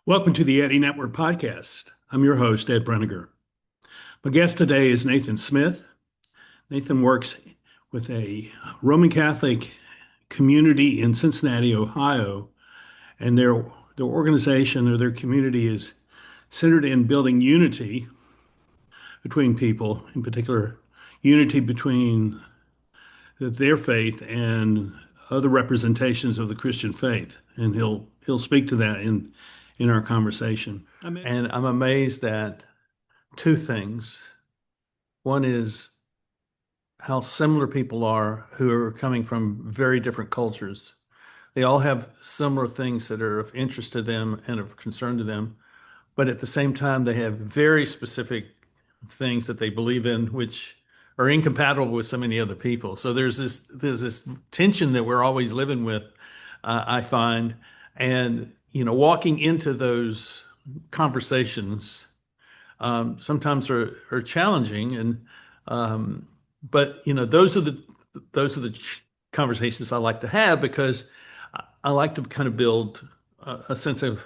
Welcome to the Eddy Network podcast. I'm your host, Ed Breniger. My guest today is Nathan Smith. Nathan works with a Roman Catholic community in Cincinnati, Ohio, and their organization or their community is centered in building unity between people, in particular, unity between their faith and other representations of the Christian faith. And he'll speak to that in our conversation. And I'm amazed at two things. One is how similar people are who are coming from very different cultures. They all have similar things that are of interest to them and of concern to them, but at the same time, they have very specific things that they believe in, which are incompatible with so many other people. So there's this tension that we're always living with, I find, and walking into those conversations sometimes are challenging, and but those are the conversations I like to have because I like to kind of build a sense of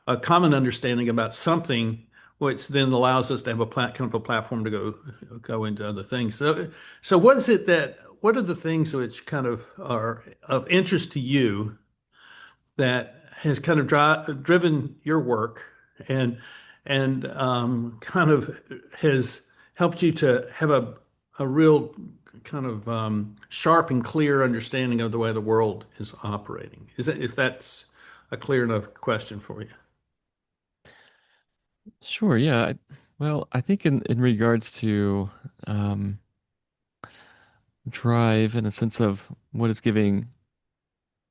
a common understanding about something, which then allows us to have kind of a platform to go into other things. So what are the things which kind of are of interest to you that has kind of driven your work and kind of has helped you to have a real kind of sharp and clear understanding of the way the world is operating? If that's a clear enough question for you? Sure, yeah. Well, I think in regards to um, drive in a sense of what is giving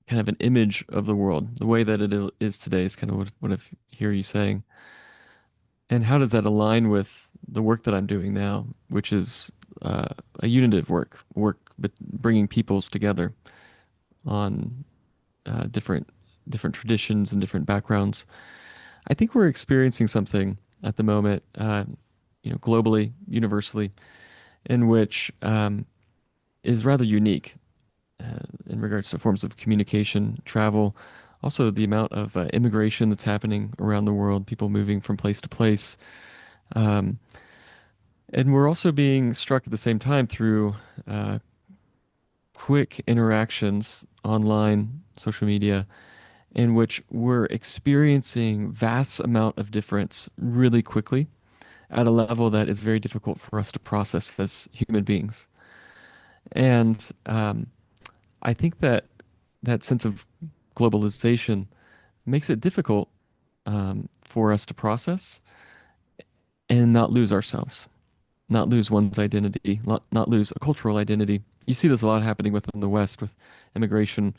kind of an image of the world, the way that is today is kind of what I hear you saying. And how does that align with the work that I'm doing now, which is a unitive work but bringing peoples together on different traditions and different backgrounds. I think we're experiencing something at the moment, globally, universally, in which is rather unique in regards to forms of communication, travel, also the amount of immigration that's happening around the world, people moving from place to place. Um, and we're also being struck at the same time through uh, quick interactions online, social media, in which we're experiencing vast amount of difference really quickly at a level that is very difficult for us to process as human beings. And I think that that sense of globalization makes it difficult for us to process and not lose ourselves, not lose one's identity, not lose a cultural identity. You see this a lot happening within the West with immigration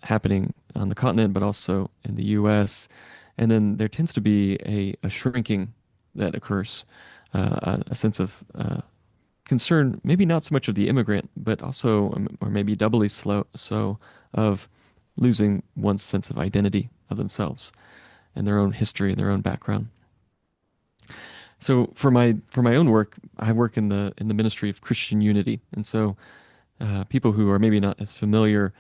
happening on the continent, but also in the U.S. And then there tends to be a shrinking that occurs, a sense of concern, maybe not so much of the immigrant, but also, or maybe doubly so, of losing one's sense of identity of themselves and their own history and their own background. So for my own work, I work in the ministry of Christian unity, and so people who are maybe not as familiar,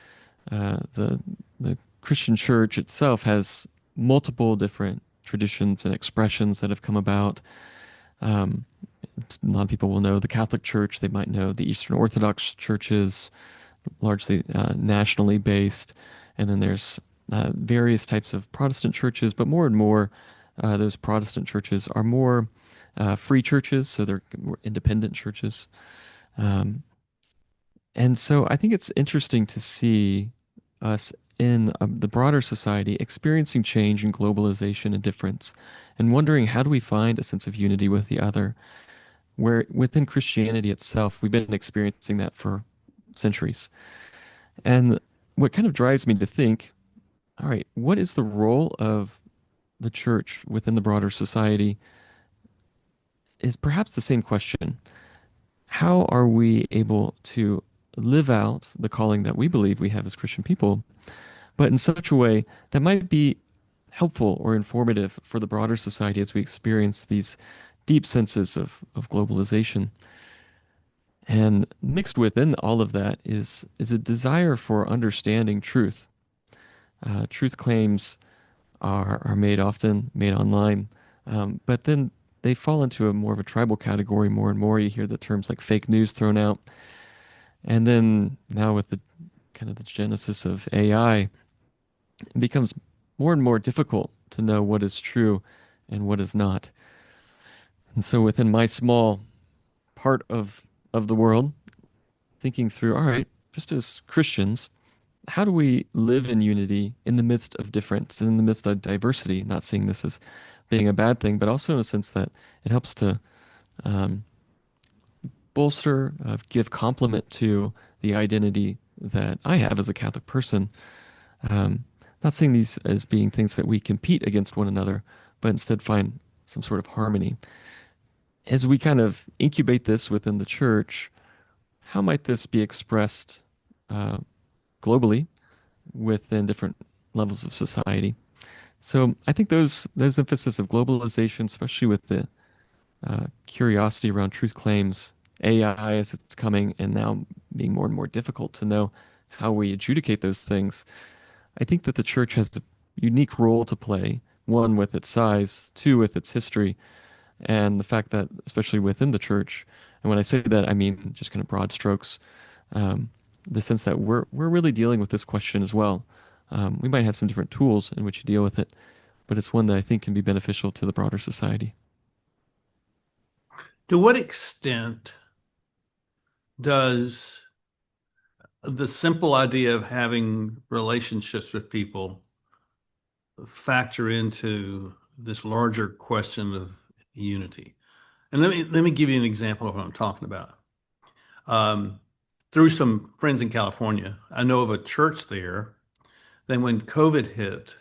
the Christian church itself has multiple different traditions and expressions that have come about. Um, a lot of people will know the Catholic Church. They might know the Eastern Orthodox churches, largely nationally based. And then there's various types of Protestant churches, but more and more, those Protestant churches are more free churches, so they're more independent churches. Um, and so I think it's interesting to see us in the broader society experiencing change and globalization and difference, and wondering how do we find a sense of unity with the other, where within Christianity itself, we've been experiencing that for centuries. And what kind of drives me to think, all right, what is the role of the church within the broader society is perhaps the same question. How are we able to live out the calling that we believe we have as Christian people, but in such a way that might be helpful or informative for the broader society as we experience these deep senses of globalization? And mixed within all of that is a desire for understanding truth. Truth claims are made online, but then they fall into a more of a tribal category more and more. You hear the terms like fake news thrown out, and then now with the kind of the genesis of AI, it becomes more and more difficult to know what is true and what is not. And so within my small part of the world, thinking through, all right, just as Christians, how do we live in unity in the midst of difference, in the midst of diversity? Not seeing this as being a bad thing, but also in a sense that it helps to um, bolster, give complement to the identity that I have as a Catholic person. Um, Not seeing these as being things that we compete against one another, but instead find some sort of harmony. As we kind of incubate this within the church, how might this be expressed uh, globally within different levels of society? So I think those emphasis of globalization, especially with the curiosity around truth claims, AI as it's coming, and now being more and more difficult to know how we adjudicate those things. I think that the church has a unique role to play. One, with its size, two, with its history, and the fact that, especially within the church, and when I say that, I mean just kind of broad strokes, um, the sense that we're really dealing with this question as well. We might have some different tools in which to deal with it, but it's one that I think can be beneficial to the broader society. To what extent does the simple idea of having relationships with people factor into this larger question of unity? And let me give you an example of what I'm talking about. Um, Through some friends in California, I know of a church there. Then when COVID hit,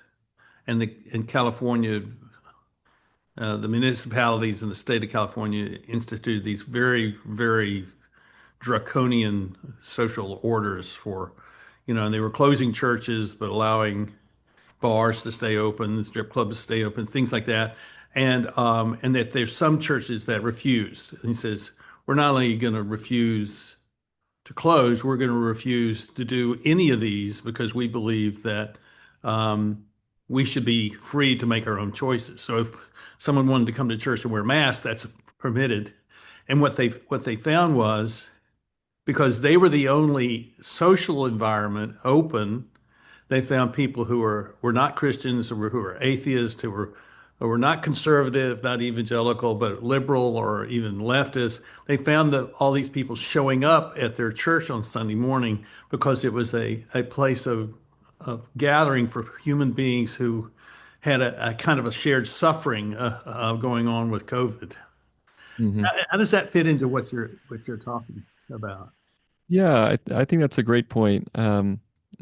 and the in California, the municipalities in the state of California instituted these very, very draconian social orders for, and they were closing churches but allowing bars to stay open, strip clubs to stay open, things like that. And that there's some churches that refused. And he says, we're not only going to refuse to close, we're going to refuse to do any of these because we believe that um, we should be free to make our own choices. So if someone wanted to come to church and wear masks, that's permitted. And what they found was because they were the only social environment open, they found people who were not Christians, who were atheists, who were not conservative, not evangelical, but liberal or even leftist. They found that all these people showing up at their church on Sunday morning because it was a place of gathering for human beings who had a kind of a shared suffering going on with COVID. Hmm. How does that fit into what you're talking about? Yeah, I think that's a great point.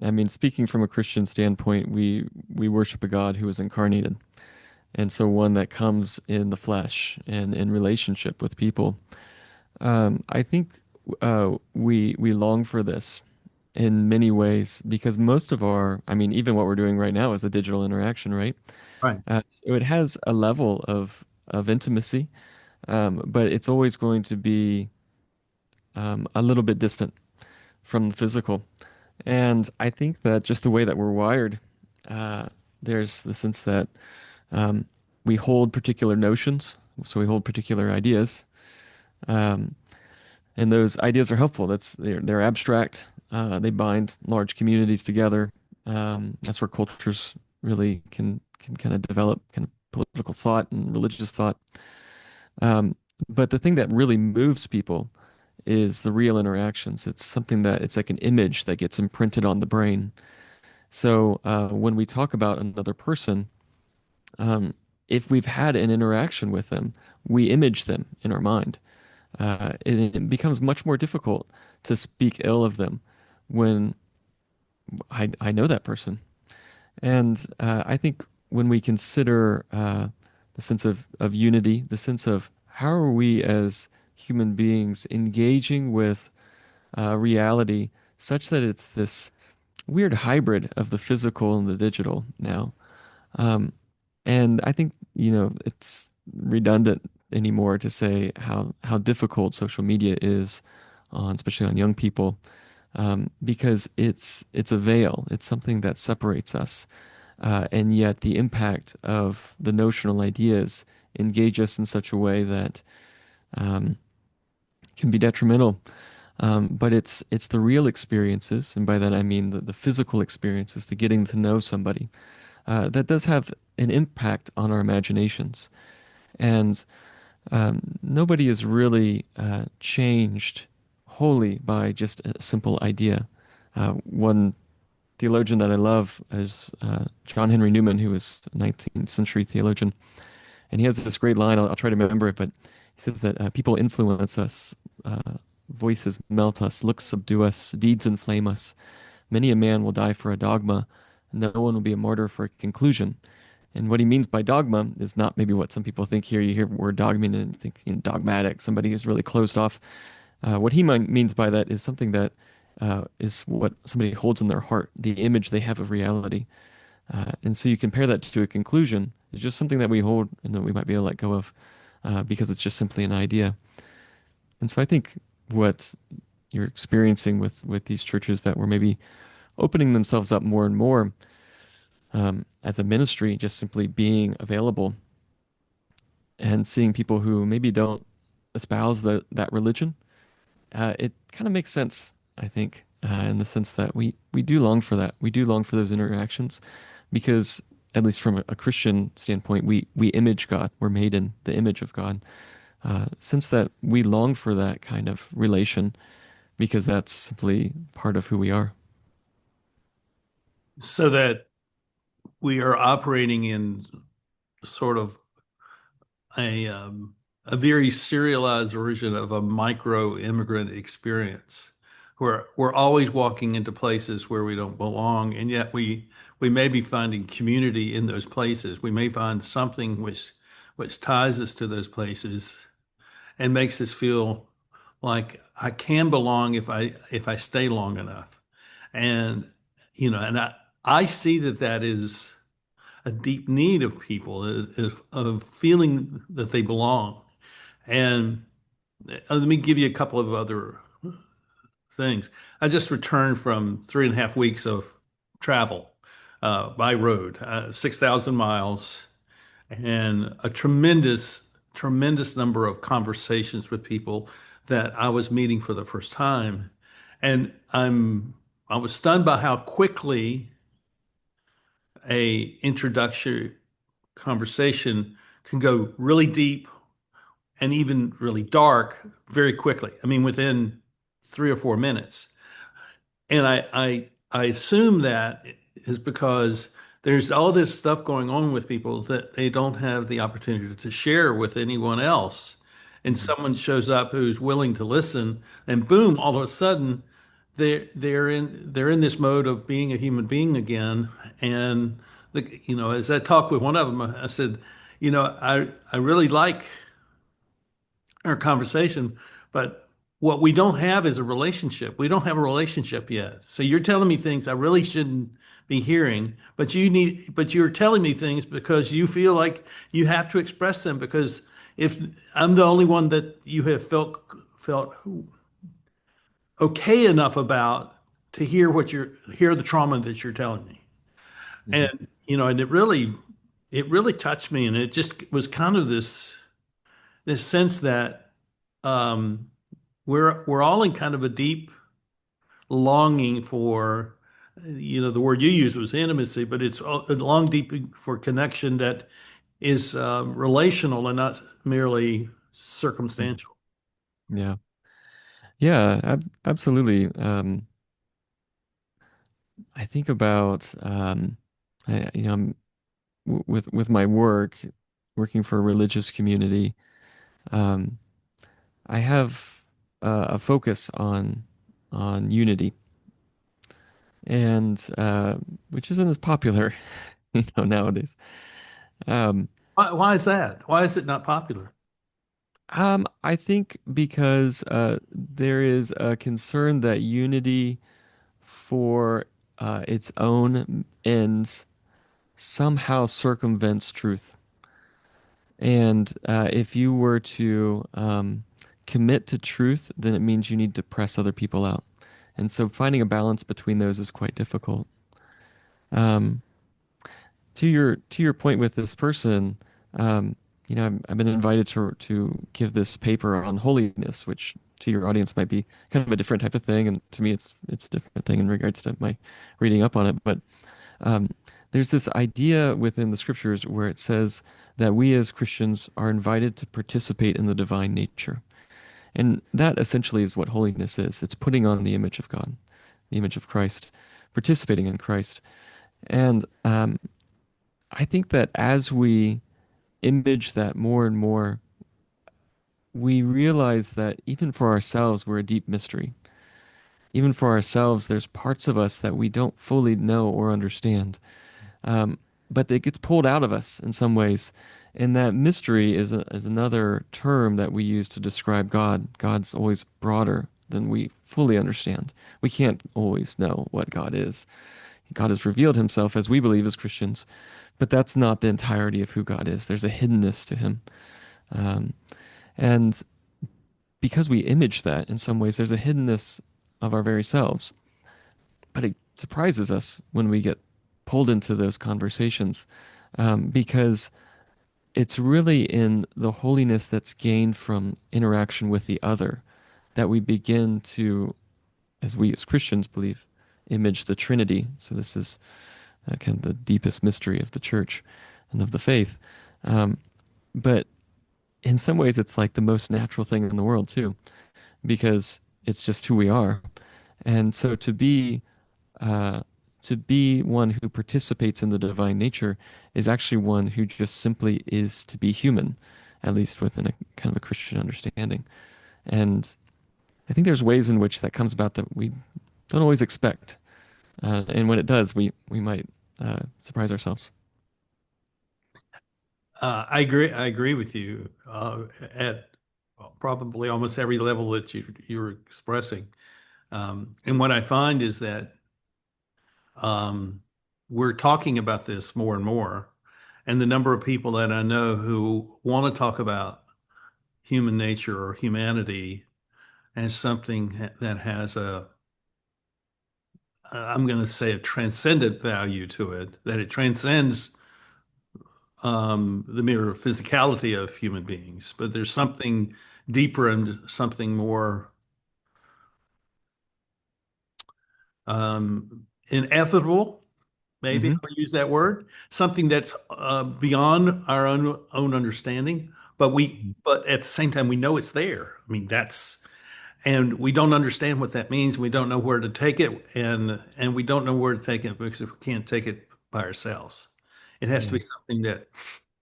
I mean, speaking from a Christian standpoint, we worship a God who is incarnated, and so one that comes in the flesh and in relationship with people. I think we long for this in many ways because most of our, I mean, even what we're doing right now is a digital interaction, right? Right. So it has a level of intimacy, but it's always going to be a little bit distant from the physical. And I think that just the way that we're wired, uh, there's the sense that um, we hold particular notions, so we hold particular ideas, um, and those ideas are helpful. They're abstract. They bind large communities together. That's where cultures really can kind of develop kind of political thought and religious thought. Um, but the thing that really moves people is the real interactions. It's something that it's like an image that gets imprinted on the brain. So when we talk about another person, um, if we've had an interaction with them, we image them in our mind. It becomes much more difficult to speak ill of them when I know that person. And I think when we consider the sense of unity, the sense of how are we as human beings engaging with reality such that it's this weird hybrid of the physical and the digital now. Um, and I think, it's redundant anymore to say how difficult social media is on, especially on young people, because it's a veil. It's something that separates us. and yet the impact of the notional ideas engage us in such a way that um, can be detrimental. But it's the real experiences, and by that I mean the physical experiences, the getting to know somebody, that does have an impact on our imaginations. And nobody is really changed wholly by just a simple idea. One theologian that I love is John Henry Newman, who was a 19th century theologian. And he has this great line, I'll try to remember it, but he says that people influence us, voices melt us, looks subdue us, deeds inflame us. Many a man will die for a dogma, no one will be a martyr for a conclusion. And what he means by dogma is not maybe what some people think here. You hear the word dogma and think, dogmatic, somebody who's really closed off. What he means by that is something that is what somebody holds in their heart, the image they have of reality. And so you compare that to a conclusion, it's just something that we hold and that we might be able to let go of because it's just simply an idea. And so I think what you're experiencing with these churches that were maybe opening themselves up more and more as a ministry, just simply being available and seeing people who maybe don't espouse that religion, it kind of makes sense, I think, in the sense that we do long for that. We do long for those interactions because, at least from a Christian standpoint, we image God. We're made in the image of God. Since that, we long for that kind of relation because that's simply part of who we are. So that we are operating in sort of a um, a very serialized version of a micro immigrant experience, where we're always walking into places where we don't belong, and yet we may be finding community in those places. We may find something which ties us to those places and makes us feel like I can belong if I stay long enough. And and I see that that is a deep need of people of feeling that they belong. And let me give you a couple of other things. I just returned from 3.5 weeks of travel by road, 6,000 miles, and a tremendous number of conversations with people that I was meeting for the first time. And I was stunned by how quickly a introductory conversation can go really deep and even really dark very quickly. I mean, within 3 or 4 minutes. And I assume that is because there's all this stuff going on with people that they don't have the opportunity to share with anyone else. And Mhm. someone shows up who's willing to listen, and boom, all of a sudden they're in this mode of being a human being again. And as I talked with one of them, I said, I really like our conversation, but what we don't have is a relationship. We don't have a relationship yet. So you're telling me things I really shouldn't be hearing, but you're telling me things because you feel like you have to express them because if I'm the only one that you have felt okay enough about to hear the trauma that you're telling me. Mhm. And and it really touched me, and it just was kind of this sense that um we're all in kind of a deep longing for, the word you used was intimacy, but it's a long, deep for connection that is relational and not merely Mhm. circumstantial. Yeah. Yeah, absolutely. I think about I'm with my work, working for a religious community. Um, I have a focus on unity, and which isn't as popular, nowadays. Um, Why is that? Why is it not popular? I think because there is a concern that unity for its own ends somehow circumvents truth. And if you were to commit to truth, then it means you need to press other people out. And so finding a balance between those is quite difficult. Um, to your point with this person, um, I've been invited to give this paper on holiness, which to your audience might be kind of a different type of thing, and to me it's a different thing in regards to my reading up on it. But um, there's this idea within the scriptures where it says that we as Christians are invited to participate in the divine nature. And that essentially is what holiness is. It's putting on the image of God, the image of Christ, participating in Christ. And I think that as we image that more and more, we realize that even for ourselves, we're a deep mystery. Even for ourselves, there's parts of us that we don't fully know or understand. Um, but it gets pulled out of us in some ways. And that mystery is another term that we use to describe God. God's always broader than we fully understand. We can't always know what God is. God has revealed himself as we believe as Christians, but that's not the entirety of who God is. There's a hiddenness to him. Um, and because we image that in some ways, there's a hiddenness of our very selves. But it surprises us when we get pulled into those conversations, because it's really in the holiness that's gained from interaction with the other that we begin to, as we as Christians believe, image the Trinity. So this is kind of the deepest mystery of the church and of the faith. Um, but in some ways, it's like the most natural thing in the world too, because it's just who we are. And so uh, to be one who participates in the divine nature is actually one who just simply is to be human, at least within a kind of a Christian understanding. And I think there's ways in which that comes about that we don't always expect. And when it does, we might surprise ourselves. I agree. I agree with you at probably almost every level that you're expressing. And what I find is that we're talking about this more and more, and the number of people that I know who want to talk about human nature or humanity as something that has I'm going to say a transcendent value to it, that it transcends the mere physicality of human beings, but there's something deeper and something more ineffable. Maybe Hmm. I'll use that word. Something that's beyond our own understanding, but at the same time, we know it's there. I mean, and we don't understand what that means. We don't know where to take it, and we don't know where to take it because we can't take it by ourselves. It has to Yeah. be something that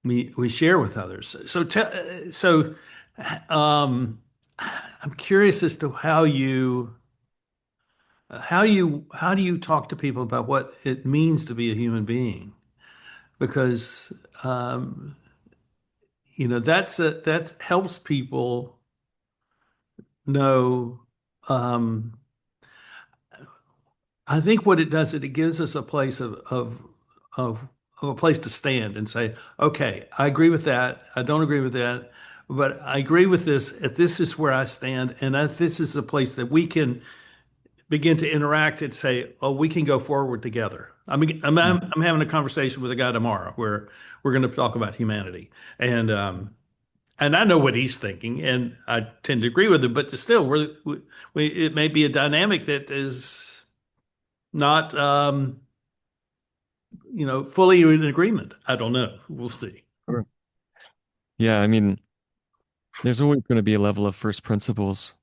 we share with others. So um, I'm curious as to how do you talk to people about what it means to be a human being? Because um, that helps people know. Um, I think what it does is it gives us a place of of a place to stand and say, okay, I agree with that. I don't agree with that, but I agree with this. If this is where I stand, and this is a place that we can begin to interact and say, oh, we can go forward together. I mean, I'm having a conversation with a guy tomorrow where we're going to talk about humanity, and and I know what he's thinking, and I tend to agree with him. But still, it may be a dynamic that is not fully in agreement. I don't know. We'll see. Sure. Yeah, I mean, there's always going to be a level of first principles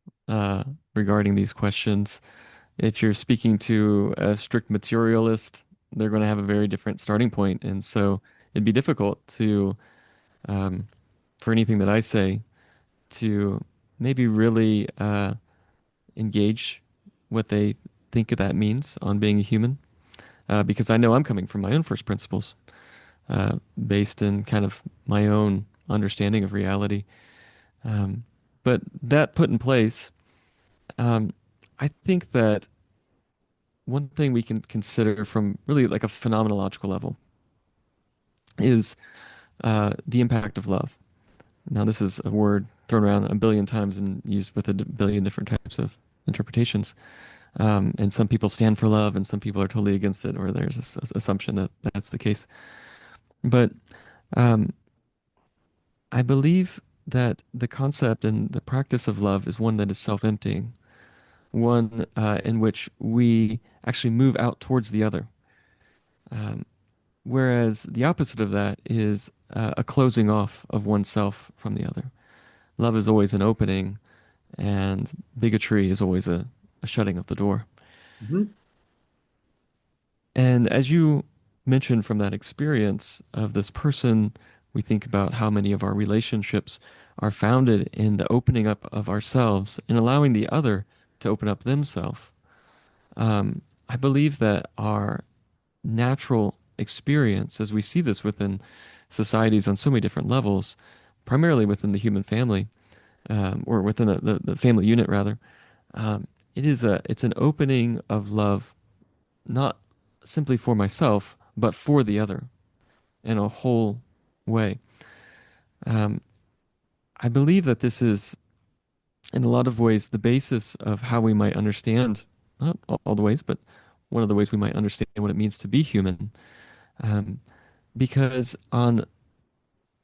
regarding these questions. If you're speaking to a strict materialist, they're going to have a very different starting point, and so it'd be difficult to um, for anything that I say to maybe really engage what they think that means on being a human, because I know I'm coming from my own first principles, based in kind of my own understanding of reality. Um, but that put in place, um, I think that one thing we can consider from really like a phenomenological level is the impact of love. Now, this is a word thrown around a billion times and used with a billion different types of interpretations. And some people stand for love, and some people are totally against it, or there's this assumption that that's the case. But um, I believe that the concept and the practice of love is one that is self-emptying, one in which we actually move out towards the other. Um, Whereas the opposite of that is a closing off of oneself from the other. Love is always an opening, and bigotry is always a shutting of the door. Mhm. And as you mentioned from that experience of this person, we think about how many of our relationships are founded in the opening up of ourselves and allowing the other to open up themselves. I believe that our natural experience, as we see this within societies on so many different levels, primarily within the human family, or within the family unit rather, um, it's an opening of love, not simply for myself, but for the other in a whole way. Um, I believe that this is, in a lot of ways, the basis of how we might understand, not all the ways, but one of the ways we might understand what it means to be human. Um, because on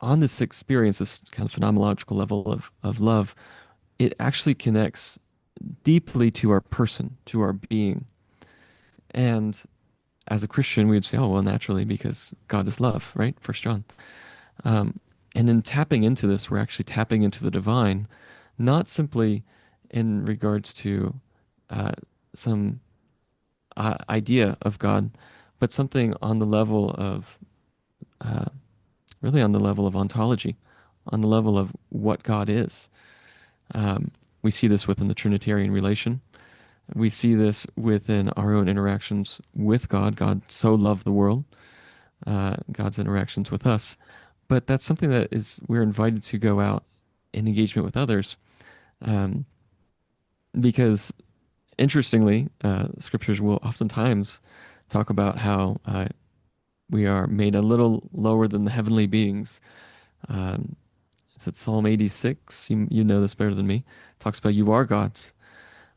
this experience, this kind of phenomenological level of love, it actually connects deeply to our person, to our being. And as a Christian, we would say, oh, well, naturally, because God is love, right? First John. Um, and in tapping into this, we're actually tapping into the divine, not simply in regards to uh, some idea of God, but something on the level of, uh, really on the level of ontology, on the level of what God is. Um, we see this within the Trinitarian relation. We see this within our own interactions with God. God so loved the world, God's interactions with us. But that's something that is we're invited to go out in engagement with others, um, because interestingly, scriptures will oftentimes talk about how we are made a little lower than the heavenly beings. Um, it's at Psalm 86. You know this better than me. It talks about you are gods.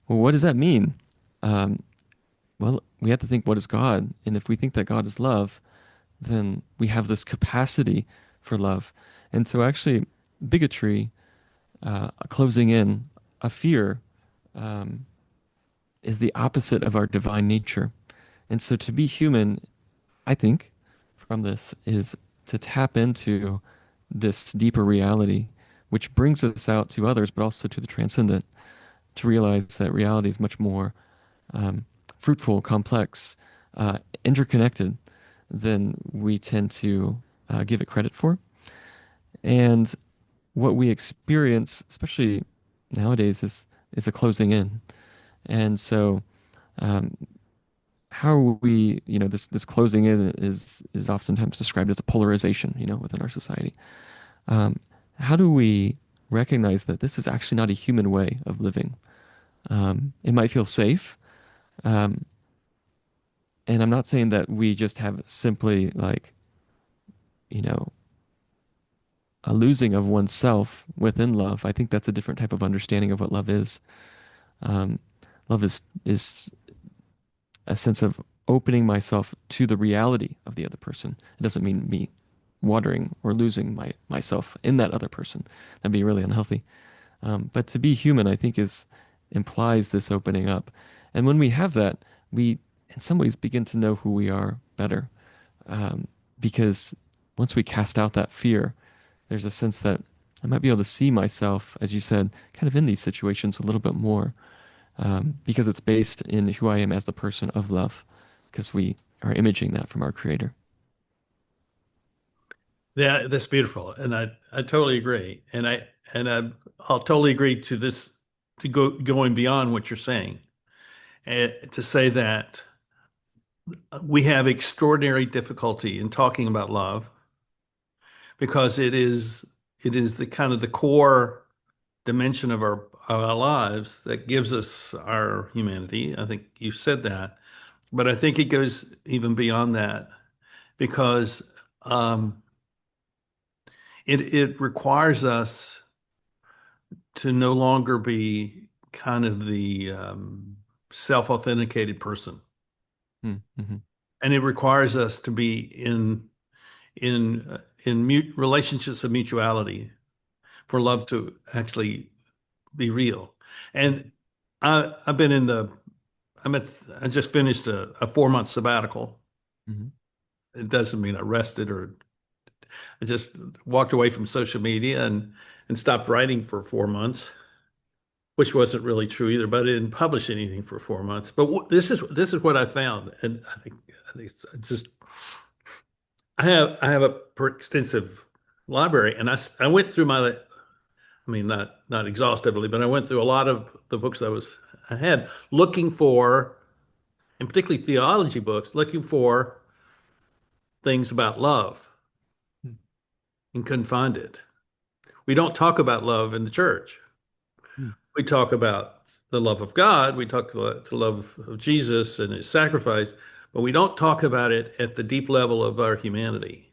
Well, what does that mean? Um, well, we have to think, what is God? And if we think that God is love, then we have this capacity for love. And so, actually, bigotry, closing in, a fear, um, is the opposite of our divine nature. And so, to be human, I think, from this, is to tap into this deeper reality, which brings us out to others, but also to the transcendent, to realize that reality is much more um, fruitful, complex, interconnected than we tend to give it credit for. And what we experience, especially nowadays, is a closing in. And so, um, how are we, this closing in is oftentimes described as a polarization, within our society. Um, how do we recognize that this is actually not a human way of living? It might feel safe. Um, and I'm not saying that we just have simply like, you know, a losing of oneself within love. I think that's a different type of understanding of what love is. Um, Love is a sense of opening myself to the reality of the other person. It doesn't mean me watering or losing myself in that other person. That'd be really unhealthy. But to be human, I think, is implies this opening up. And when we have that, we in some ways begin to know who we are better. Um, because once we cast out that fear, there's a sense that I might be able to see myself, as you said, kind of in these situations a little bit more, because it's based in who I am as the person of love, because we are imaging that from our Creator. Yeah, that's beautiful, and I totally agree, I'll totally agree to this to going beyond what you're saying, to say that we have extraordinary difficulty in talking about love because it is the kind of the core dimension of our lives that gives us our humanity. I think you said that, but I think it goes even beyond that because um, it requires us to no longer be kind of the self-authenticated person. Mm-hmm. And it requires us to be in relationships of mutuality for love to actually be real. And I've been in the I'm at I just finished a 4 month sabbatical. Hmm. It doesn't mean I rested or I just walked away from social media and stopped writing for 4 months, which wasn't really true either. But I didn't publish anything for 4 months. But this is what I found, and I think it's just I have a extensive library, and I went through I mean not exhaustively, but I went through a lot of the books I had looking for, and particularly theology books, looking for things about love, and couldn't find it. We don't talk about love in the church. Hmm. We talk about the love of God. We talk the love of Jesus and his sacrifice, but we don't talk about it at the deep level of our humanity.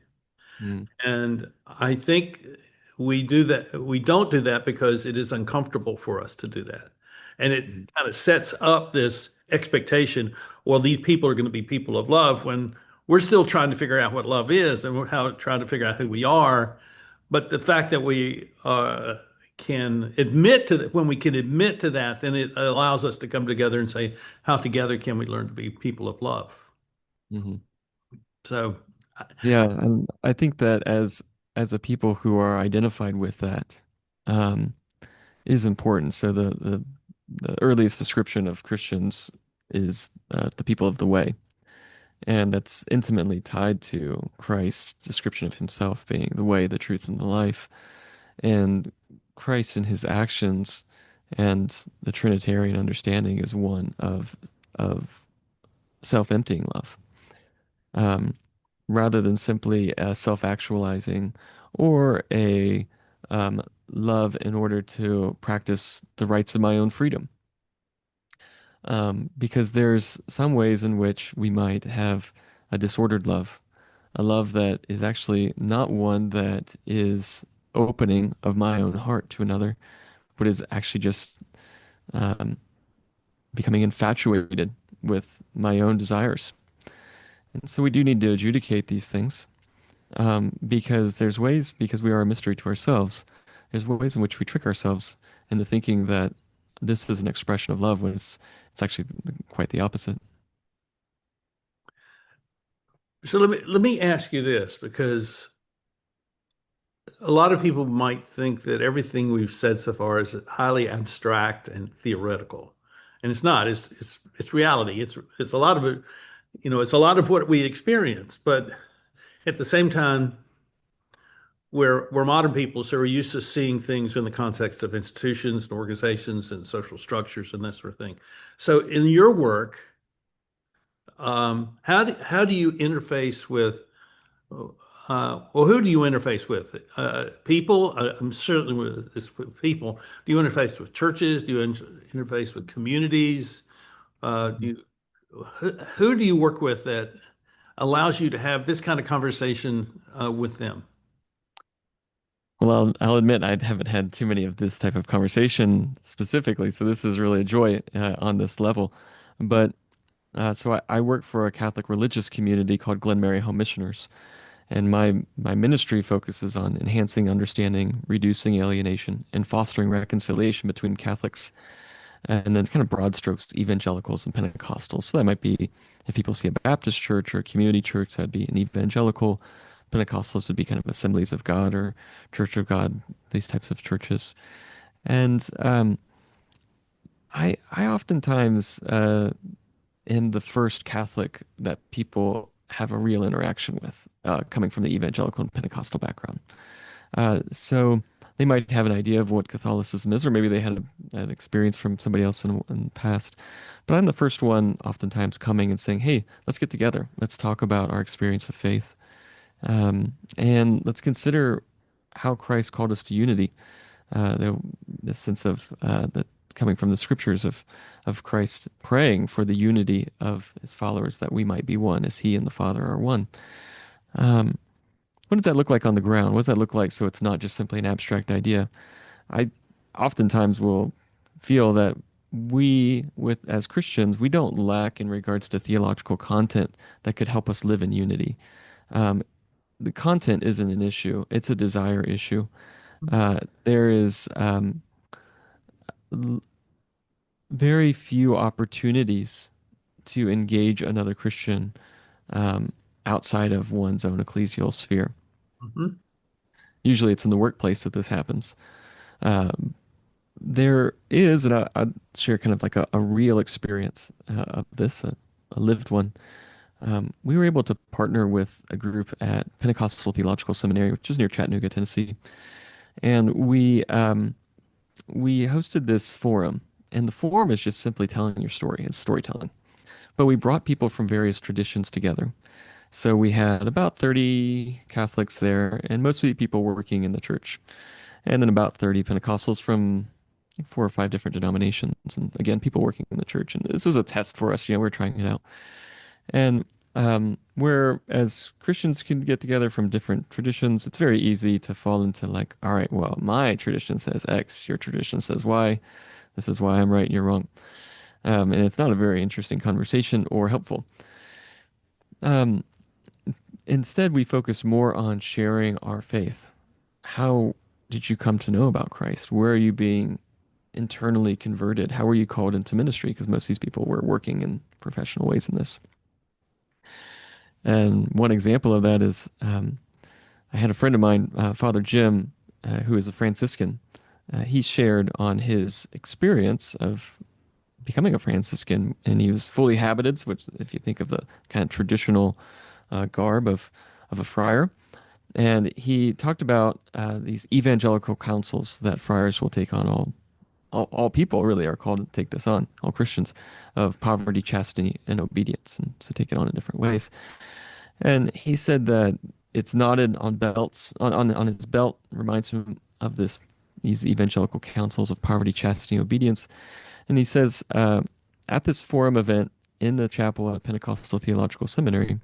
Hmm. And I think we do that. We don't do that because it is uncomfortable for us to do that. And it Hmm. kind of sets up this expectation, well, these people are going to be people of love when we're still trying to figure out what love is and trying to figure out who we are. But the fact that we can admit to that, when we can admit to that, then it allows us to come together and say, how together can we learn to be people of love? Hmm. So, Yeah, and I think that as a people who are identified with that, um, is important. So the earliest description of Christians is the people of the way, and that's intimately tied to Christ's description of himself being the way, the truth, and the life. And Christ in his actions and the Trinitarian understanding is one of self-emptying love, um, rather than simply a self-actualizing or a love in order to practice the rights of my own freedom. Because there's some ways in which we might have a disordered love, a love that is actually not one that is opening of my own heart to another, but is actually just um, becoming infatuated with my own desires. And so we do need to adjudicate these things, because there's ways, because we are a mystery to ourselves, there's ways in which we trick ourselves into thinking that this is an expression of love when it's actually quite the opposite. so let me ask you this, because a lot of people might think that everything we've said so far is highly abstract and theoretical, and it's not. It's reality. It's a lot of it. It's a lot of what we experience, but at the same time, we're modern people, so we're used to seeing things in the context of institutions and organizations and social structures and that sort of thing. So, in your work, how do you interface with well, who do you interface with? People? I'm certainly with people. Do you interface with churches? Do you interface with communities? Do you, who do you work with that allows you to have this kind of conversation with them? Well, I'll admit I haven't had too many of this type of conversation specifically, so this is really a joy on this level. But so I work for a Catholic religious community called Glenmary Home Missioners, and my ministry focuses on enhancing understanding, reducing alienation, and fostering reconciliation between Catholics, and then kind of broad strokes, evangelicals and Pentecostals. So that might be if people see a Baptist church or a community church, that'd be an evangelical. Pentecostals would be kind of Assemblies of God or Church of God, these types of churches. And I oftentimes am the first Catholic that people have a real interaction with, coming from the evangelical and Pentecostal background. So they might have an idea of what Catholicism is, or maybe they had an experience from somebody else in the past. But I'm the first one, oftentimes, coming and saying, "Hey, let's get together. Let's talk about our experience of faith, and let's consider how Christ called us to unity." The sense of the coming from the scriptures of Christ praying for the unity of his followers, that we might be one as he and the Father are one. Um, what does that look like on the ground? What does that look like so it's not just simply an abstract idea? I oftentimes will feel that as Christians, we don't lack in regards to theological content that could help us live in unity. Um, the content isn't an issue. It's a desire issue. There is l- very few opportunities to engage another Christian um, outside of one's own ecclesial sphere. Mhm. Usually it's in the workplace that this happens. Um, there is, and I'll share kind of like a real experience of this, a lived one. We were able to partner with a group at Pentecostal Theological Seminary, which is near Chattanooga, Tennessee, and we hosted this forum. And the forum is just simply telling your story. It's storytelling. But we brought people from various traditions together. So we had about 30 Catholics there, and mostly people working in the church, and then about 30 Pentecostals from four or five different denominations. And again, people working in the church. And this was a test for us. We're trying it out. And where as Christians can get together from different traditions, it's very easy to fall into like, all right, well, my tradition says X, your tradition says Y. This is why I'm right and you're wrong. And it's not a very interesting conversation or helpful. Um, Instead, we focus more on sharing our faith. How did you come to know about Christ? Where are you being internally converted? How were you called into ministry? Because most of these people were working in professional ways in this. And one example of that is I had a friend of mine, Father Jim, who is a Franciscan. He shared on his experience of becoming a Franciscan, and he was fully habited, which, if you think of the kind of traditional garb of a friar, and he talked about these evangelical councils that friars will take on all people really are called to take this on, all Christians, of poverty, chastity, and obedience, and so take it on in different ways. And he said that it's knotted on belts on his belt, reminds him of these evangelical councils of poverty, chastity, and obedience. And he says at this forum event in the chapel at Pentecostal Theological Seminary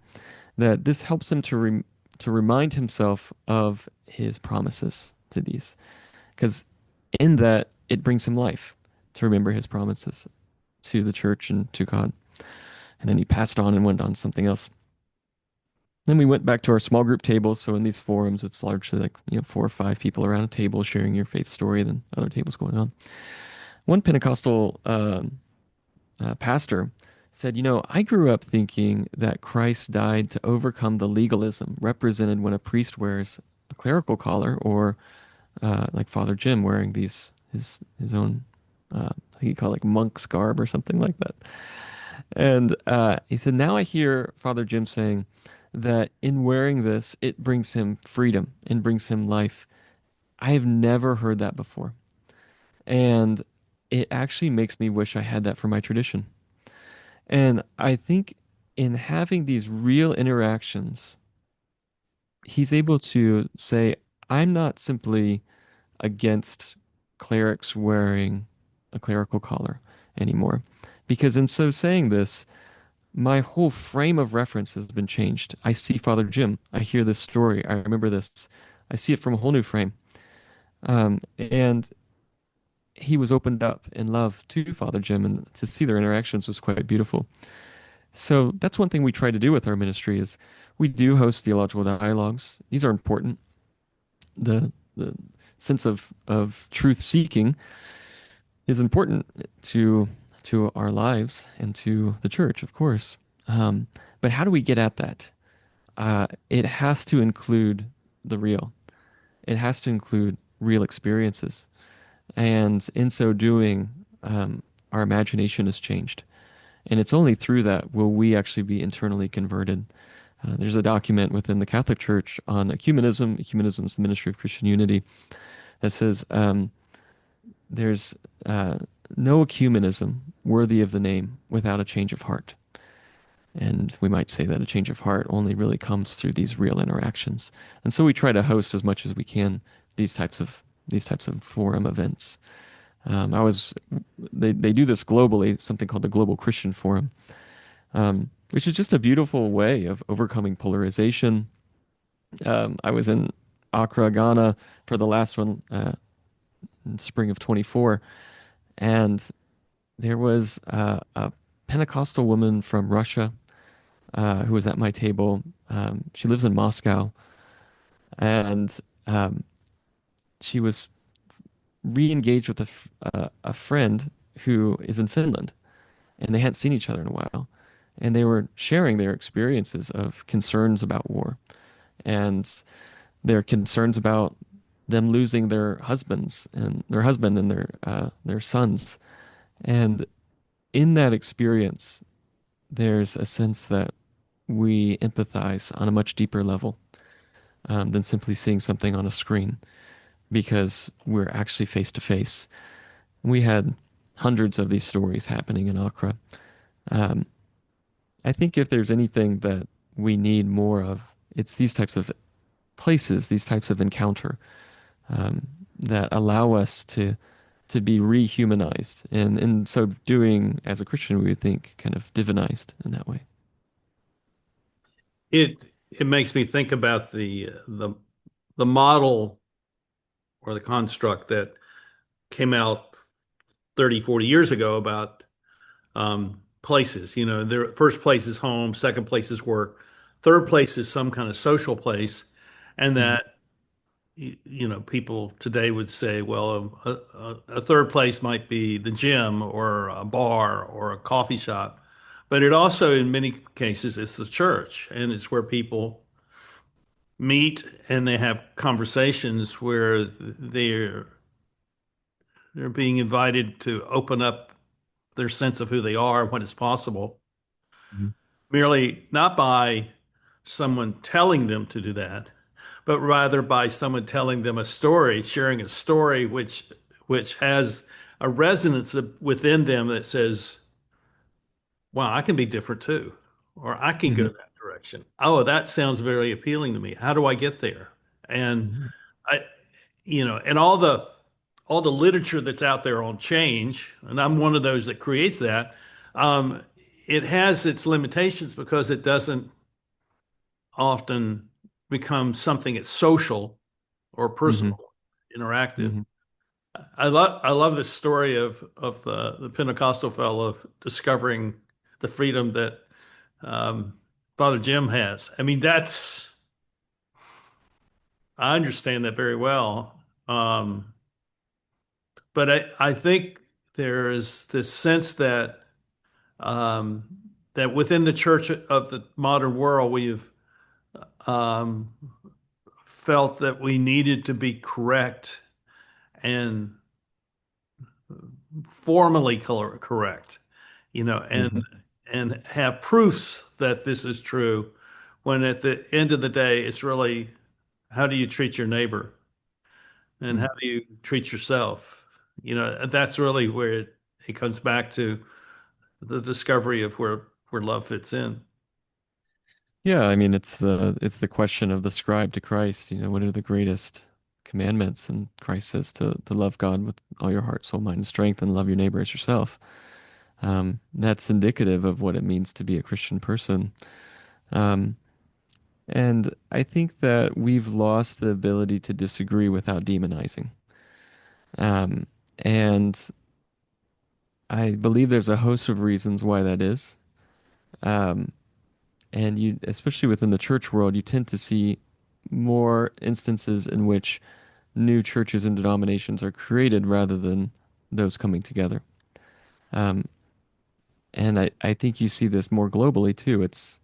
that this helps him to remind himself of his promises to these, because in that it brings him life to remember his promises to the church and to God. And then he passed on and went on something else. Then we went back to our small group tables. So in these forums, it's largely like, four or five people around a table sharing your faith story, then other tables going on. One Pentecostal pastor said, I grew up thinking that Christ died to overcome the legalism represented when a priest wears a clerical collar or like Father Jim wearing his own, I think he called it like monk's garb or something like that. And he said, now I hear Father Jim saying that in wearing this, it brings him freedom and brings him life. I have never heard that before. And it actually makes me wish I had that for my tradition. And I think in having these real interactions, he's able to say, I'm not simply against clerics wearing a clerical collar anymore. Because in so saying this, my whole frame of reference has been changed. I see Father Jim. I hear this story. I remember this. I see it from a whole new frame. And he was opened up in love to Father Jim, and to see their interactions was quite beautiful. So that's one thing we try to do with our ministry is we do host theological dialogues. These are important. The sense of truth seeking is important to our lives and to the church, of course. But how do we get at that? It has to include the real. It has to include real experiences. And in so doing, our imagination is changed. And it's only through that will we actually be internally converted. There's a document within the Catholic Church on ecumenism. Ecumenism is the ministry of Christian unity that says there's no ecumenism worthy of the name without a change of heart. And we might say that a change of heart only really comes through these real interactions. And so we try to host as much as we can these types of forum events. I was they do this globally, something called the Global Christian Forum, which is just a beautiful way of overcoming polarization. I was in Accra, Ghana for the last one in spring of 24, and there was a Pentecostal woman from Russia who was at my table. She lives in Moscow, and um, she was re-engaged with a friend who is in Finland, and they hadn't seen each other in a while, and they were sharing their experiences of concerns about war and their concerns about them losing their husbands and their husband and their sons. And in that experience, there's a sense that we empathize on a much deeper level than simply seeing something on a screen because we're actually face to face. We had hundreds of these stories happening in Accra. Um, I think if there's anything that we need more of, it's these types of places, these types of encounter um, that allow us to be rehumanized, and in so doing, as a Christian, we would think kind of divinized in that way. It makes me think about the model or the construct that came out 30, 40 years ago about places. You know, their first place is home, second place is work, third place is some kind of social place, and Hmm. that you know, people today would say, well, a third place might be the gym or a bar or a coffee shop. But it also, in many cases, it's the church, and it's where people meet and they have conversations where they're being invited to open up their sense of who they are and what is possible, Hmm. merely not by someone telling them to do that, but rather by someone telling them a story, sharing a story which has a resonance within them that says, "Wow, I can be different too," or "I can go Hmm. that direction." Oh, that sounds very appealing to me. How do I get there? And Hmm. I, you know, and all the literature that's out there on change, and I'm one of those that creates that. Um, it has its limitations because it doesn't often become something that's social or Hmm. personal, interactive. Hmm. I love the story of the Pentecostal fellow discovering the freedom that um, Father Jim has. I mean, that's I understand that very well. But I think there is this sense that um, that within the church of the modern world, we've um, felt that we needed to be correct and formally correct, you know, Hmm. and have proofs that this is true. When at the end of the day, it's really how do you treat your neighbor and how Hmm. do you treat yourself? You know, that's really where it comes back to the discovery of where love fits in. Yeah, I mean, it's the question of the scribe to Christ. What are the greatest commandments? And Christ says to love God with all your heart, soul, mind, and strength, and love your neighbor as yourself. That's indicative of what it means to be a Christian person. Um, and I think that we've lost the ability to disagree without demonizing. Um, and I believe there's a host of reasons why that is. Um, and especially within the church world, you tend to see more instances in which new churches and denominations are created rather than those coming together. Um, and I think you see this more globally too. It's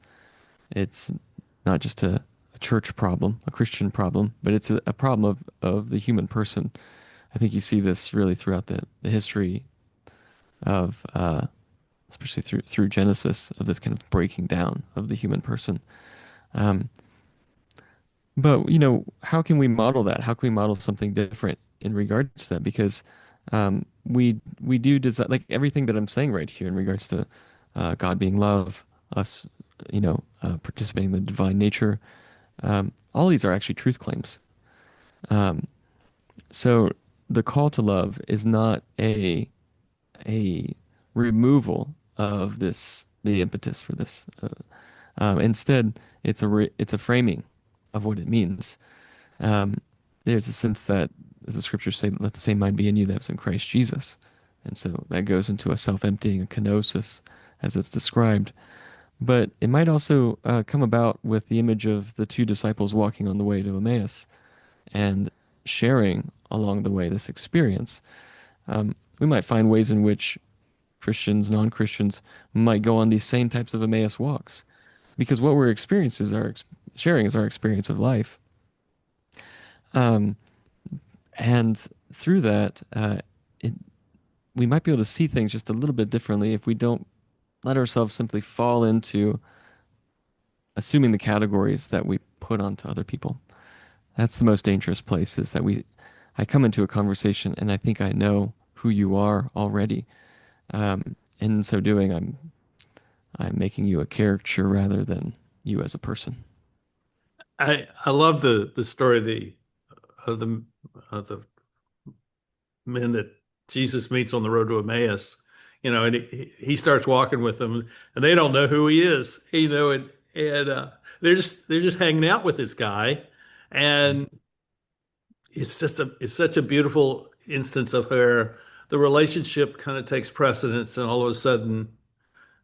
not just a church problem, a Christian problem, but it's a problem of the human person. I think you see this really throughout the history of, especially through Genesis, of this kind of breaking down of the human person. Um, but how can we model that? How can we model something different in regards to that? Because we do design, like everything that I'm saying right here in regards to God being love, us, participating in the divine nature. All these are actually truth claims. Um, so the call to love is not a removal of the impetus for this. Instead, it's a framing of what it means. Um, there's a sense that, as the scriptures say, let the same mind be in you that was in Christ Jesus. And so that goes into a self-emptying, a kenosis, as it's described. But it might also come about with the image of the two disciples walking on the way to Emmaus and sharing along the way this experience. We might find ways in which Christians, non-Christians might go on these same types of Emmaus walks, because what we're experiencing is sharing is our experience of life. Um, and through that, it, we might be able to see things just a little bit differently if we don't let ourselves simply fall into assuming the categories that we put onto other people. That's the most dangerous place is that I come into a conversation and I think I know who you are already. And in so doing, I'm making you a caricature rather than you as a person. I love the story of the of the men that Jesus meets on the road to Emmaus, and he starts walking with them, and they don't know who he is, and they're just hanging out with this guy, and it's such a beautiful instance of where the relationship kind of takes precedence, and all of a sudden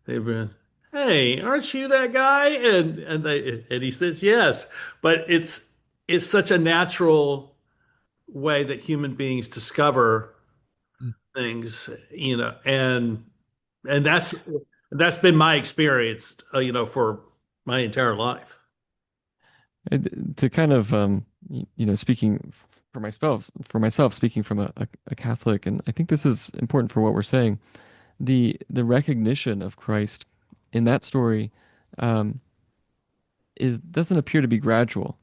they've been, hey, aren't you that guy? And he says yes, but it's such a natural way that human beings discover things, and that's been my experience, for my entire life. To kind of speaking for myself speaking from a Catholic, and I think this is important for what we're saying, the recognition of Christ in that story um, is doesn't appear to be gradual.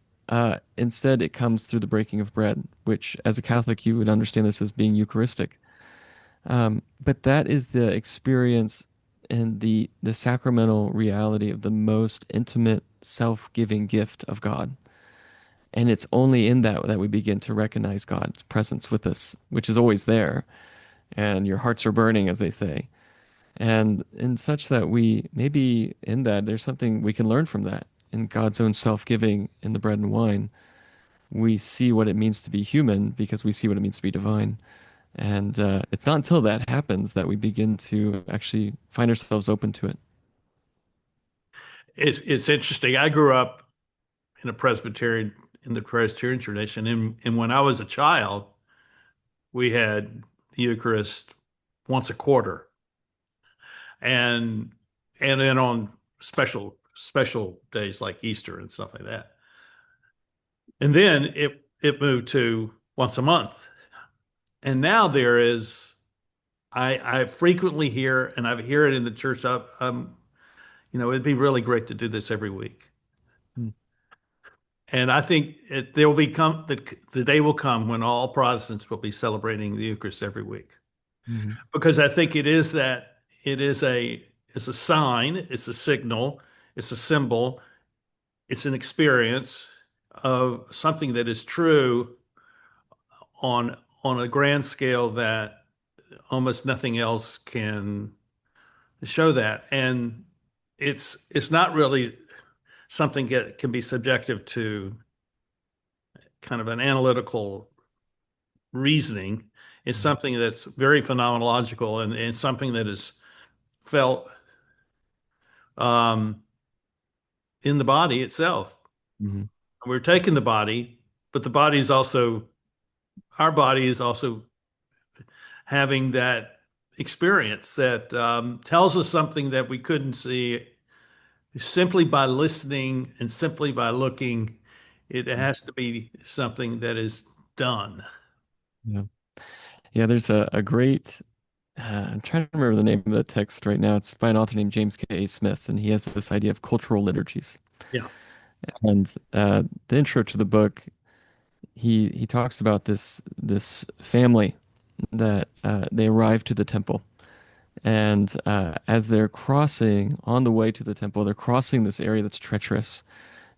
Instead, it comes through the breaking of bread, which as a Catholic you would understand this as being Eucharistic. But that is the experience and the sacramental reality of the most intimate self-giving gift of God. And it's only in that that we begin to recognize God's presence with us, which is always there. And your hearts are burning, as they say. And in such that we maybe in that there's something we can learn from that. In God's own self-giving in the bread and wine, we see what it means to be human because we see what it means to be divine. And it's not until that happens that we begin to actually find ourselves open to it. It's interesting. I grew up in the Presbyterian tradition, and when I was a child, we had the Eucharist once a quarter, and and then on special days like Easter and stuff like that. And then it moved to once a month. And now there is, I frequently hear, and I hear it in the church, it'd be really great to do this every week. Mm. And I think there will become the day will come when all Protestants will be celebrating the Eucharist every week, Mhm. because I think it's a sign, it's a signal, it's a symbol, it's an experience of something that is true on on a grand scale that almost nothing else can show that. And it's not really something that can be subjective to kind of an analytical reasoning. It's Mhm. something that's very phenomenological, and something that is felt um, in the body itself. Mhm. We're taking the body, but our body is also having that experience that tells us something that we couldn't see simply by listening and simply by looking. It has to be something that is done. Yeah. Yeah, there's a great, I'm trying to remember the name of the text right now. It's by an author named James K. Smith, and he has this idea of cultural liturgies. Yeah. And the intro to the book, he talks about this family that they arrive to the temple. And as they're crossing on the way to the temple, they're crossing this area that's treacherous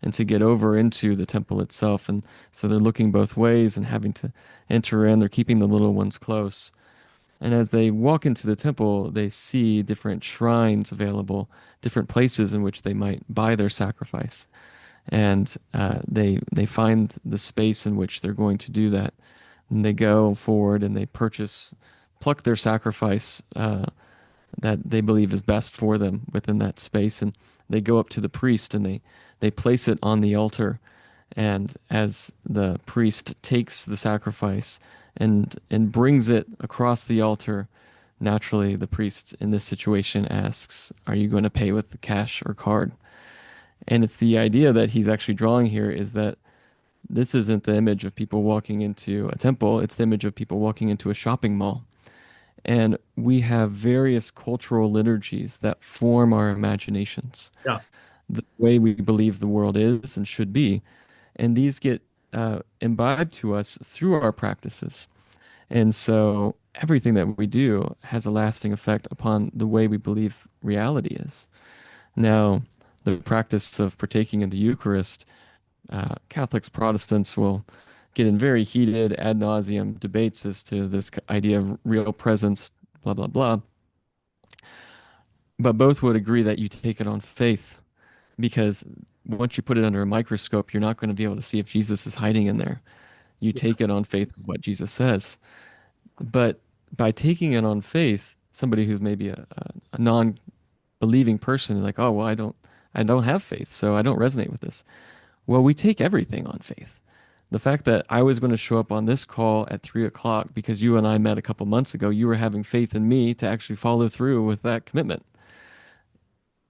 and to get over into the temple itself. And so they're looking both ways and having to enter in. They're keeping the little ones close. And as they walk into the temple, they see different shrines available, different places in which they might buy their sacrifice. And they find the space in which they're going to do that. And they go forward and they pluck their sacrifice that they believe is best for them within that space. And they go up to the priest and they place it on the altar. And as the priest takes the sacrifice and brings it across the altar, naturally the priest in this situation asks, "Are you going to pay with the cash or card?" And it's the idea that he's actually drawing here is that this isn't the image of people walking into a temple, it's the image of people walking into a shopping mall. And we have various cultural liturgies that form our imaginations, Yeah. the way we believe the world is and should be. And these get imbibed to us through our practices. And so everything that we do has a lasting effect upon the way we believe reality is. Now, the practice of partaking in the Eucharist, Catholics, Protestants will get in very heated ad nauseum debates as to this idea of real presence, blah, blah, blah. But both would agree that you take it on faith because once you put it under a microscope, you're not going to be able to see if Jesus is hiding in there. You Yeah. take it on faith of what Jesus says. But by taking it on faith, somebody who's maybe a non-believing person, like, oh, well, I don't have faith, so I don't resonate with this. Well, we take everything on faith. The fact that I was going to show up on this call at 3 o'clock because you and I met a couple months ago, you were having faith in me to actually follow through with that commitment.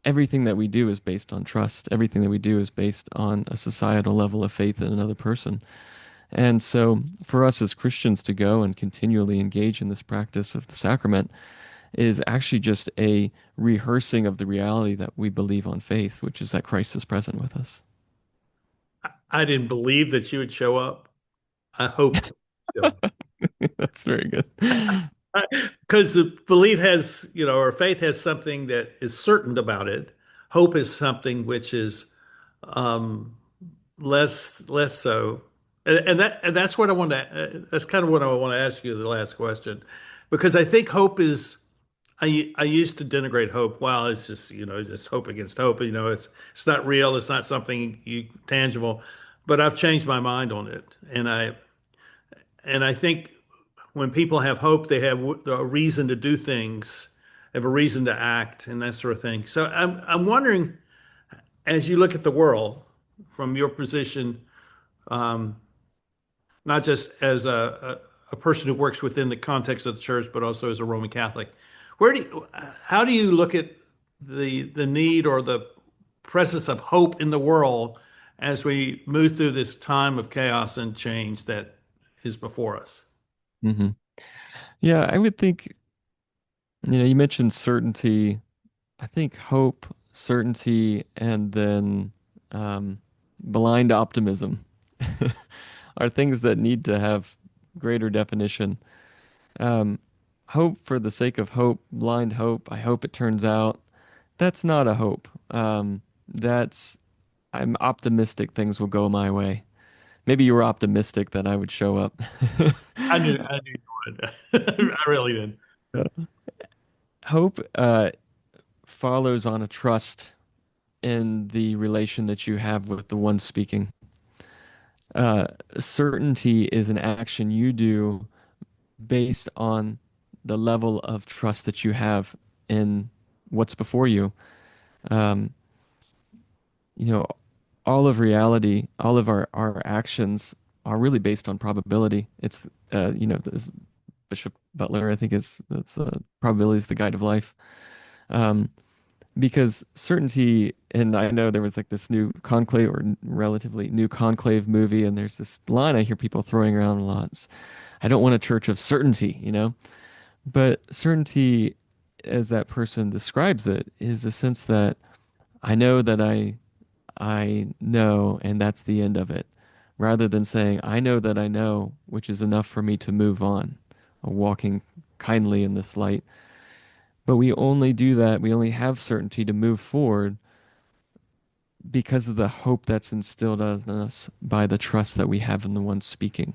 Everything that we do is based on trust. Everything that we do is based on a societal level of faith in another person. And so, for us as Christians to go and continually engage in this practice of the sacrament is actually just a rehearsing of the reality that we believe on faith, which is that Christ is present with us. I didn't believe that you would show up. I hope you don't. That's very good. Because the belief has, or faith has something that is certain about it. Hope is something which is um, less so. And that's what I want to, that's kind of what I want to ask you the last question, because I think hope is, I used to denigrate hope. Well, it's just, just hope against hope. It's not real. It's not something tangible. But I've changed my mind on it, and I think when people have hope, they have a reason to do things, have a reason to act, and that sort of thing. So I'm wondering, as you look at the world from your position, not just as a person who works within the context of the church, but also as a Roman Catholic, how do you look at the need or the presence of hope in the world as we move through this time of chaos and change that is before us? hmm Yeah, I would think, you mentioned certainty. I think hope, certainty, and then um, blind optimism are things that need to have greater definition. Um, Hope for the sake of hope, blind hope. I hope it turns out. That's not a hope. That's I'm optimistic things will go my way. Maybe you were optimistic that I would show up. I knew you would. I really did. Hope follows on a trust in the relation that you have with the one speaking. Uh, Certainty is an action you do based on the level of trust that you have in what's before you. Um, you know, all of reality, all of our actions are really based on probability. It's, this Bishop Butler, I think is that's probability is the guide of life. Um, because certainty, and I know there was like this new conclave or relatively new conclave movie, and there's this line I hear people throwing around a lot. I don't want a church of certainty. But certainty, as that person describes it, is a sense that I know that I know, and that's the end of it, rather than saying I know that I know, which is enough for me to move on, walking kindly in this light. But we only do that, we only have certainty to move forward because of the hope that's instilled in us by the trust that we have in the one speaking.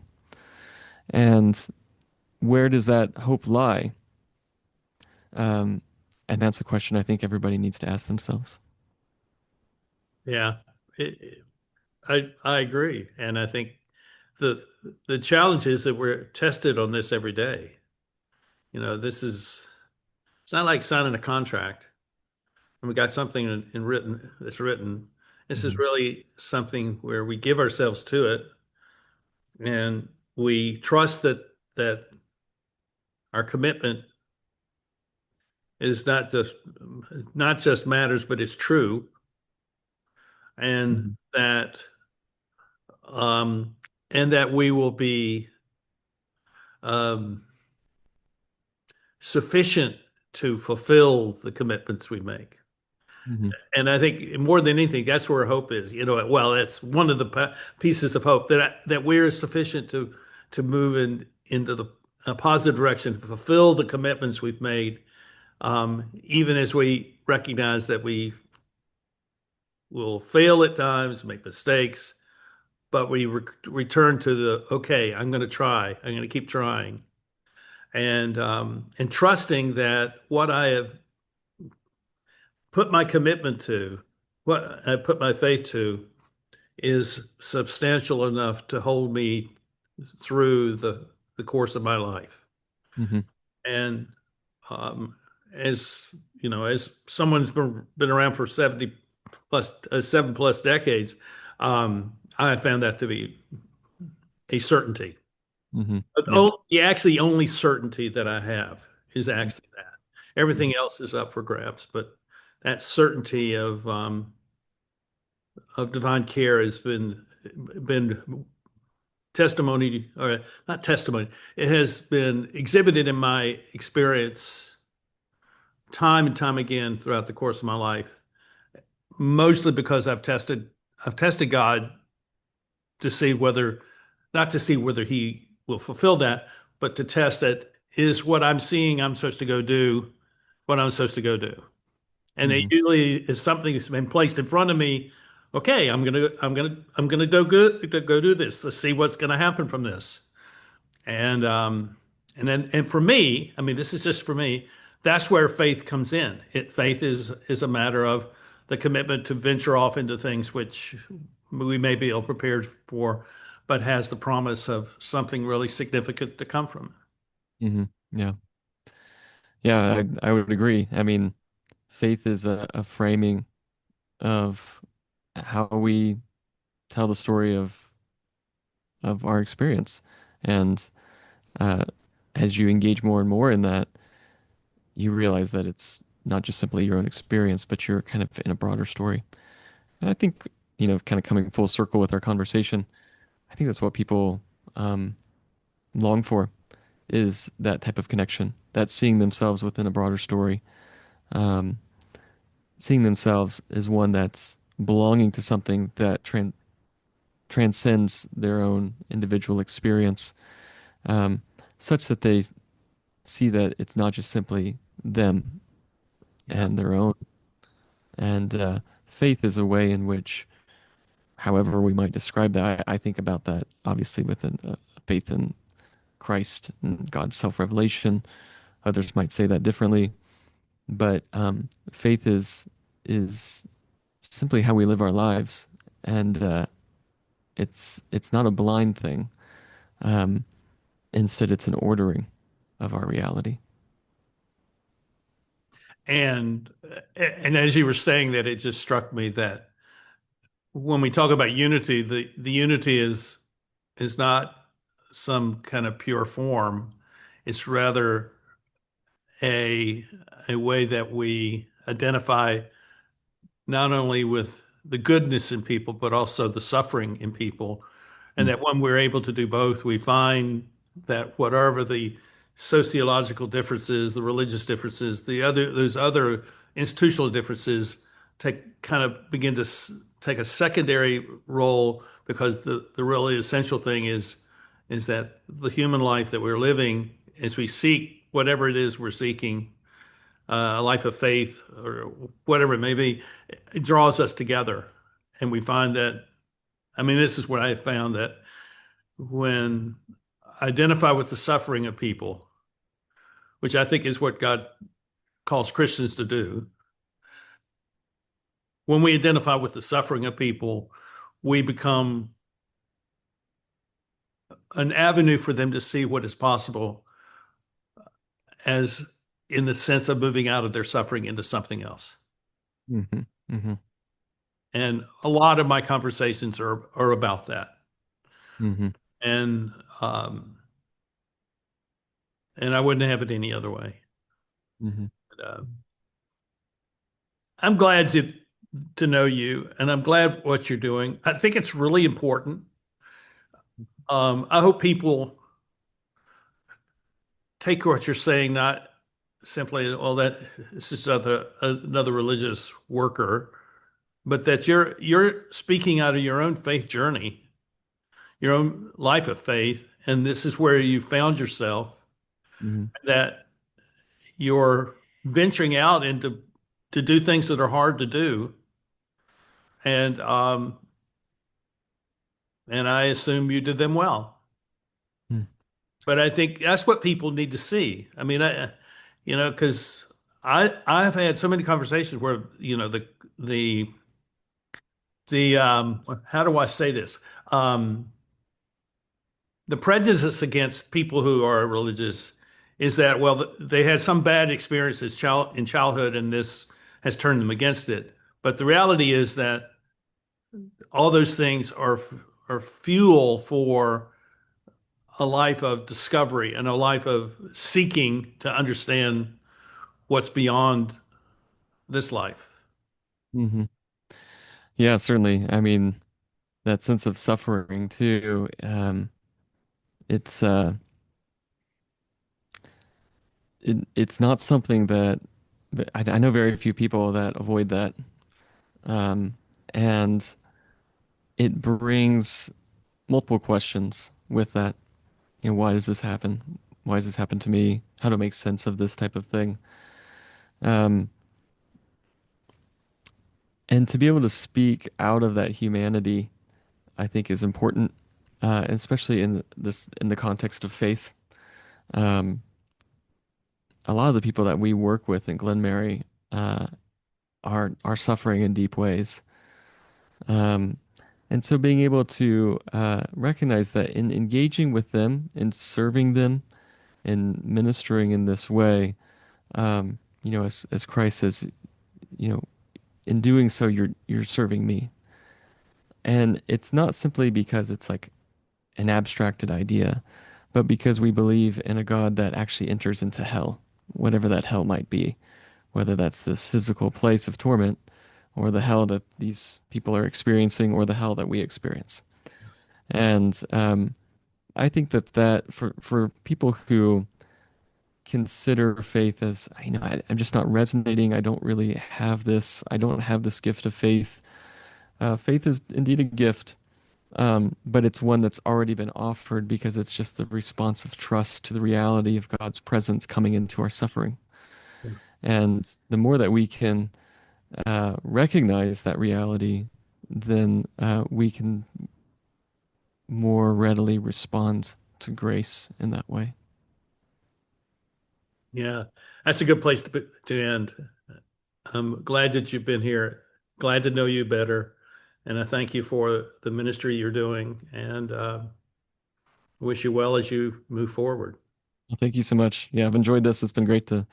And where does that hope lie? Um, and that's a question I think everybody needs to ask themselves. Yeah, I agree, and I think the the challenge is that we're tested on this every day. This is it's not like signing a contract. I and we got something in written that's written. This is Hmm. really something where we give ourselves to it, and we trust that our commitment is not just matters, but it's true, and Hmm. um, that we will be um, sufficient to fulfill the commitments we make. Hmm. And I think more than anything, that's where hope is. Well, that's one of the pieces of hope that we're sufficient to move into the a positive direction, to fulfill the commitments we've made, even as we recognize that we will fail at times, make mistakes, but we return to the okay. I'm going to try. I'm going to keep trying, and trusting that what I have put my commitment to, what I put my faith to, is substantial enough to hold me through the course of my life. Hmm. And um, as as someone who's been around for 70 plus 7+ decades, I have found that to be a certainty. Hmm. Yeah. The actually only certainty that I have is actually that. Everything else is up for grabs, but that certainty of divine care has been testimony, or not testimony. It has been exhibited in my experience time and time again throughout the course of my life, mostly because I've tested God to see whether, not to see whether he will fulfill that, but to test that is what I'm seeing I'm supposed to go do, what I'm supposed to go do. And it Hmm. usually is something that's been placed in front of me. Okay, I'm gonna do good to go do this. Let's see what's gonna happen from this. And for me, I mean, this is just for me. That's where faith comes in. Faith is a matter of the commitment to venture off into things which we may be ill prepared for, but has the promise of something really significant to come from Hmm. Yeah. Yeah, I would agree. I mean, faith is a framing of how we tell the story of our experience. And uh, as you engage more and more in that, you realize that it's not just simply your own experience, but you're kind of in a broader story. And I think, kind of coming full circle with our conversation, I think that's what people um, long for is that type of connection, that seeing themselves within a broader story, um, seeing themselves as one that's belonging to something that transcends their own individual experience, um, such that they see that it's not just simply them it. Yeah. and their own. And faith is a way in which, however we might describe that, I think about that obviously within faith in Christ and God's self-revelation. Others might say that differently, but faith is simply how we live our lives, and it's not a blind thing. Um, Instead, it's an ordering of our reality. And as you were saying that, it just struck me that when we talk about unity, the unity is not some kind of pure form. It's rather a a way that we identify not only with the goodness in people, but also the suffering in people. And Mm. that when we're able to do both, we find that whatever the sociological differences, the religious differences, those other institutional differences kind of begin to take a secondary role, because the really essential thing is that the human life that we're living, as we seek whatever it is we're seeking, a life of faith or whatever it may be, it draws us together. And we find that, I mean, this is what I have found, that when I identify with the suffering of people, which I think is what God calls Christians to do, when we identify with the suffering of people, we become an avenue for them to see what is possible, as in the sense of moving out of their suffering into something else. Hmm. Hmm. And a lot of my conversations are about that. Hmm. And um, and I wouldn't have it any other way. Hmm. But, I'm glad to know you, and I'm glad what you're doing. I think it's really important. I hope people take what you're saying, not simply, well, that this is another religious worker, but that you're speaking out of your own faith journey, your own life of faith, and this is where you found yourself, Hmm. that you're venturing out into to do things that are hard to do, and and I assume you did them well. But I think that's what people need to see. I mean, because I've had so many conversations where the how do I say this? Um, the prejudice against people who are religious is that, well, they had some bad experiences in childhood, and this has turned them against it. But the reality is that all those things are fuel for a life of discovery and a life of seeking to understand what's beyond this life. Hmm. Yeah, certainly. I mean, that sense of suffering too. It's it's not something that but I know very few people that avoid that. Um, and it brings multiple questions with that. You know, why does this happen? Why does this happen to me? How to make sense of this type of thing? Um, and to be able to speak out of that humanity, I think is important, especially in the context of faith. Um, a lot of the people that we work with in Glenmary uh, are suffering in deep ways. Um, and so being able to recognize that in engaging with them, in serving them, in ministering in this way, as Christ says, you know, in doing so, you're serving me. And it's not simply because it's like an abstracted idea, but because we believe in a God that actually enters into hell, whatever that hell might be, whether that's this physical place of torment or the hell that these people are experiencing or the hell that we experience. And I think that for people who consider faith as, I'm just not resonating. I don't have this gift of faith. Faith is indeed a gift, but it's one that's already been offered because it's just the response of trust to the reality of God's presence coming into our suffering. And the more that we can recognize that reality, then we can more readily respond to grace in that way. Yeah, that's a good place to end. I'm glad that you've been here. Glad to know you better, and I thank you for the ministry you're doing, and wish you well as you move forward. Well, thank you so much. Yeah, I've enjoyed this. It's been great to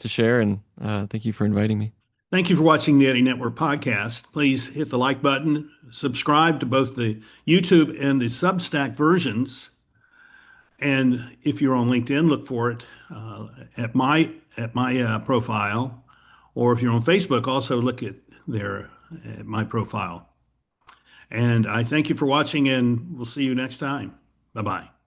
share, and thank you for inviting me. Thank you for watching the Eddie Network podcast. Please hit the like button, subscribe to both the YouTube and the Substack versions. And if you're on LinkedIn, look for it at my profile, or if you're on Facebook, also look at my profile. And I thank you for watching, and we'll see you next time. Bye bye.